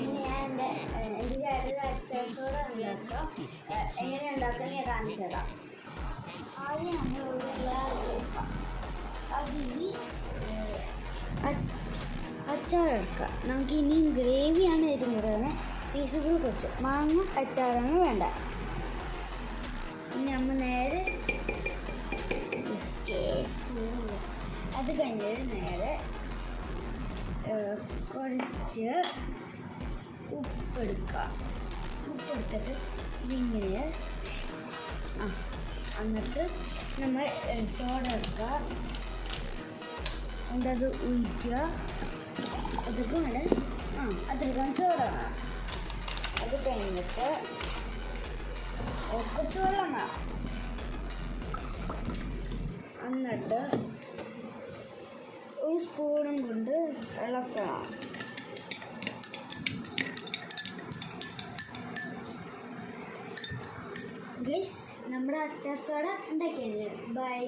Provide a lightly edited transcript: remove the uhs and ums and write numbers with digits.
ഇന്ന് ഞാൻ എൻ്റെ ചേട്ടൻ അച്ചാർ സോഡ ഉണ്ടാക്കാം. എങ്ങനെ ഉണ്ടാക്കുന്നത് ഞാൻ കാണിച്ചു തരാം. ആദ്യം നമ്മൾ ഒരു ഗ്ലാസ് എടുക്കാം. അതിൽ അച്ചാർ എടുക്കുക. നമുക്ക് ഇനിയും ഗ്രേവിയാണ് ഏറ്റവും കൂടുതൽ പീസുകൾ കുറച്ച് മാങ്ങ അച്ചാറാണ് വേണ്ട. ഇനി നമ്മൾ നേരെ അത് കഴിഞ്ഞിട്ട് നേരെ കുറച്ച് ഉപ്പെടുക്കുക. ഉപ്പെടുത്തിട്ട് ഇതിങ്ങനെ എന്നിട്ട് നമ്മൾ സോഡ എടുക്കുക. എന്നിട്ട് അത് ഒഴിക്കുക. അതൊക്കെ വേണം അതെടുക്കാൻ സോഡ വേണം. അത് കഴിഞ്ഞിട്ട് കുറച്ച് വെള്ളം വേണം. എന്നിട്ട് ഒരു സ്പൂണും കൊണ്ട് ഇളക്കണം. ഗയ്സ്, നമ്മുടെ അച്ചാർ സോഡ ഉണ്ടാക്കിയത്. ബൈ.